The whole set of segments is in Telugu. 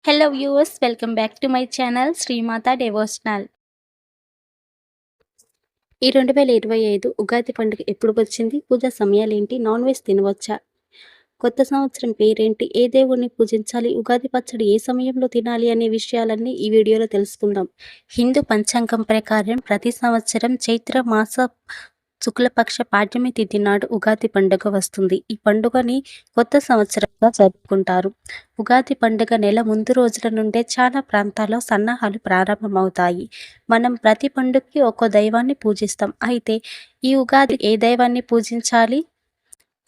Hello viewers, welcome back to my channel Shrimata devotional. ఈ 2025 ఉగాది పండుగ ఎప్పుడు వచ్చింది? పూజా సమయాలేంటి? నాన్ వెజ్ తినవచ్చా? కొత్త సంవత్సరం పేరేంటి? ఏ దేవుణ్ణి పూజించాలి? ఉగాది పచ్చడి ఏ సమయంలో తినాలి అనే విషయాలన్నీ ఈ వీడియోలో తెలుసుకుందాం. హిందూ పంచాంగం ప్రకారం ప్రతి సంవత్సరం చైత్ర మాస శుక్లపక్ష పాడ్యమి తిథి నాడు ఉగాది పండుగ వస్తుంది. ఈ పండుగని కొత్త సంవత్సరంగా జరుపుకుంటారు. ఉగాది పండుగ నెల ముందు రోజుల నుండే చాలా ప్రాంతాల్లో సన్నాహాలు ప్రారంభమవుతాయి. మనం ప్రతి పండుగకి ఒక్కో దైవాన్ని పూజిస్తాం. అయితే ఈ ఉగాది ఏ దైవాన్ని పూజించాలి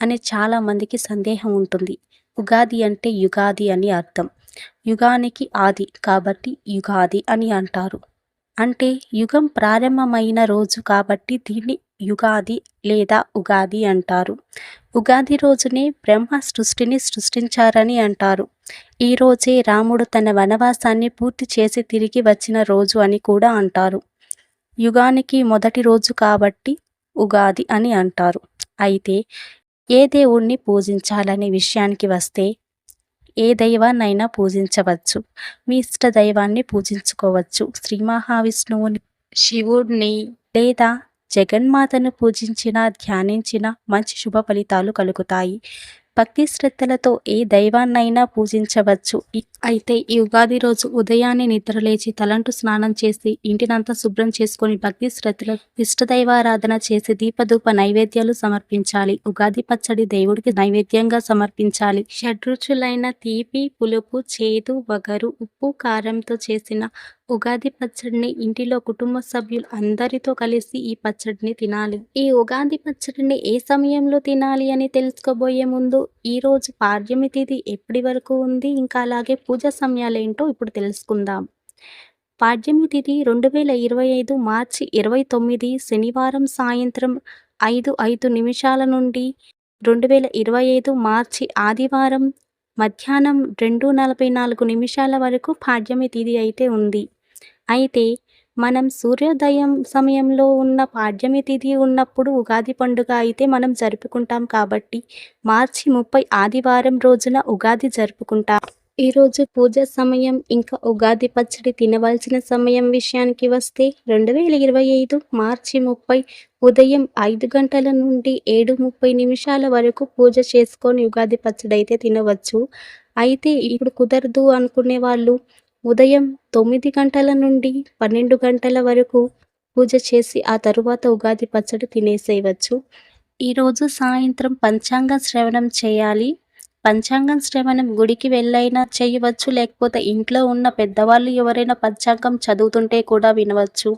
అని చాలా మందికి సందేహం ఉంటుంది. ఉగాది అంటే యుగాది అని అర్థం. యుగానికి ఆది కాబట్టి యుగాది అని అంటారు. అంటే యుగం ప్రారంభమైన రోజు కాబట్టి దీన్ని యుగాది లేదా ఉగాది అంటారు. ఉగాది రోజునే బ్రహ్మ సృష్టిని సృష్టించారని అంటారు. ఈ రోజే రాముడు తన వనవాసాన్ని పూర్తి చేసి తిరిగి వచ్చిన రోజు అని కూడా అంటారు. యుగానికి మొదటి రోజు కాబట్టి ఉగాది అని అంటారు. అయితే ఏ దేవుణ్ణి పూజించాలనే విషయానికి వస్తే ఏ దైవాన్నైనా పూజించవచ్చు. మీ ఇష్ట దైవాన్ని పూజించుకోవచ్చు. శ్రీ మహావిష్ణువుని, శివుడిని లేదా జగన్మాతను పూజించినా ధ్యానించినా మంచి శుభ ఫలితాలు కలుగుతాయి. భక్తి శ్రద్ధలతో ఏ దైవాన్నైనా పూజించవచ్చు. అయితే ఈ ఉగాది రోజు ఉదయాన్నే నిద్రలేచి తలంటు స్నానం చేసి ఇంటినంతా శుభ్రం చేసుకొని భక్తి శ్రద్ధల ఇష్టదైవారాధన చేసి దీపధూప నైవేద్యాలు సమర్పించాలి. ఉగాది పచ్చడి దేవుడికి నైవేద్యంగా సమర్పించాలి. షడ్రుచులైన తీపి, పులుపు, చేదు, వగరు, ఉప్పు, కారంతో చేసిన ఉగాది పచ్చడిని ఇంటిలో కుటుంబ సభ్యులు అందరితో కలిసి ఈ పచ్చడిని తినాలి. ఈ ఉగాది పచ్చడిని ఏ సమయంలో తినాలి అని తెలుసుకోబోయే ముందు ఈ రోజు పాడ్యమి తిథి ఎప్పటి వరకు ఉంది, ఇంకా అలాగే పూజ సమయాలేంటో ఇప్పుడు తెలుసుకుందాం. పాడ్యమి తిథి 2025 మార్చి 29 శనివారం సాయంత్రం 5:05 నుండి 2025 మార్చి ఆదివారం మధ్యాహ్నం 2:44 వరకు పాడ్యమి తిథి అయితే ఉంది. అయితే మనం సూర్యోదయం సమయంలో ఉన్న పాడ్యమి తిథి ఉన్నప్పుడు ఉగాది పండుగ అయితే మనం జరుపుకుంటాం కాబట్టి మార్చి 30 ఆదివారం రోజున ఉగాది జరుపుకుంటాం. ఈరోజు పూజ సమయం ఇంకా ఉగాది పచ్చడి తినవలసిన సమయం విషయానికి వస్తే 2025 మార్చి 30 ఉదయం 5 గంటల నుండి 7:30 వరకు పూజ చేసుకొని ఉగాది పచ్చడి అయితే తినవచ్చు. అయితే ఇప్పుడు కుదరదు అనుకునే వాళ్ళు ఉదయం 9 గంటల నుండి 12 గంటల వరకు పూజ చేసి ఆ తరువాత ఉగాది పచ్చడి తినేసేయవచ్చు. ఈరోజు సాయంత్రం పంచాంగ శ్రవణం చేయాలి. పంచాంగం శ్రవణం గుడికి వెళ్ళైనా చేయవచ్చు, లేకపోతే ఇంట్లో ఉన్న పెద్దవాళ్ళు ఎవరైనా పంచాంగం చదువుతుంటే కూడా వినవచ్చు.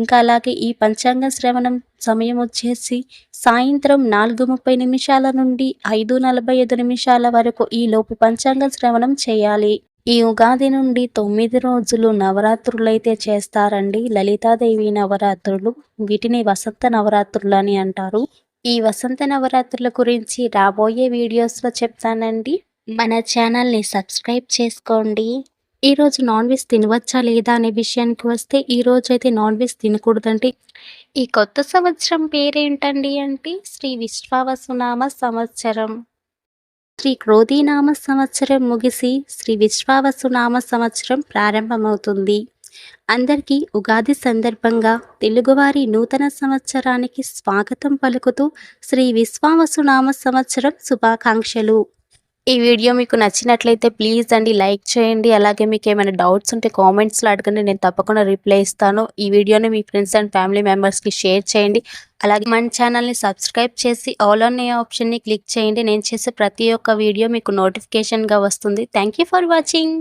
ఇంకా అలాగే ఈ పంచాంగ శ్రవణం సమయం వచ్చేసి సాయంత్రం 4:30 నుండి 5:45 వరకు ఈ లోపు పంచాంగ శ్రవణం చేయాలి. ఈ ఉగాది నుండి 9 రోజులు నవరాత్రులైతే చేస్తారండి. లలితాదేవి నవరాత్రులు, వీటిని వసంత నవరాత్రులు అని అంటారు. ఈ వసంత నవరాత్రుల గురించి రాబోయే వీడియోస్లో చెప్తానండి. మన ఛానల్ని సబ్స్క్రైబ్ చేసుకోండి. ఈరోజు నాన్ వెజ్ తినవచ్చా లేదా అనే విషయానికి వస్తే ఈరోజు అయితే నాన్ వెజ్ తినకూడదండి. ఈ కొత్త సంవత్సరం పేరేంటండి అంటే శ్రీ విశ్వావసునామ సంవత్సరం. శ్రీ క్రోధీనామ సంవత్సరం ముగిసి శ్రీ విశ్వావసునామ సంవత్సరం ప్రారంభమవుతుంది. అందరికీ ఉగాది సందర్భంగా తెలుగువారి నూతన సంవత్సరానికి స్వాగతం పలుకుతూ శ్రీ విశ్వావసునామ సంవత్సరం శుభాకాంక్షలు. ఈ వీడియో మీకు నచ్చినట్లయితే ప్లీజ్ అండి లైక్ చేయండి. అలాగే మీకు ఏమైనా డౌట్స్ ఉంటే కామెంట్స్లో అడగండి, నేను తప్పకుండా రిప్లై ఇస్తాను. ఈ వీడియోని మీ ఫ్రెండ్స్ అండ్ ఫ్యామిలీ మెంబర్స్కి షేర్ చేయండి. అలాగే మన ఛానల్ని సబ్స్క్రైబ్ చేసి ఆల్ అనే ఆప్షన్ని క్లిక్ చేయండి. నేను చేసే ప్రతి ఒక్క వీడియో మీకు నోటిఫికేషన్గా వస్తుంది. Thank you for watching.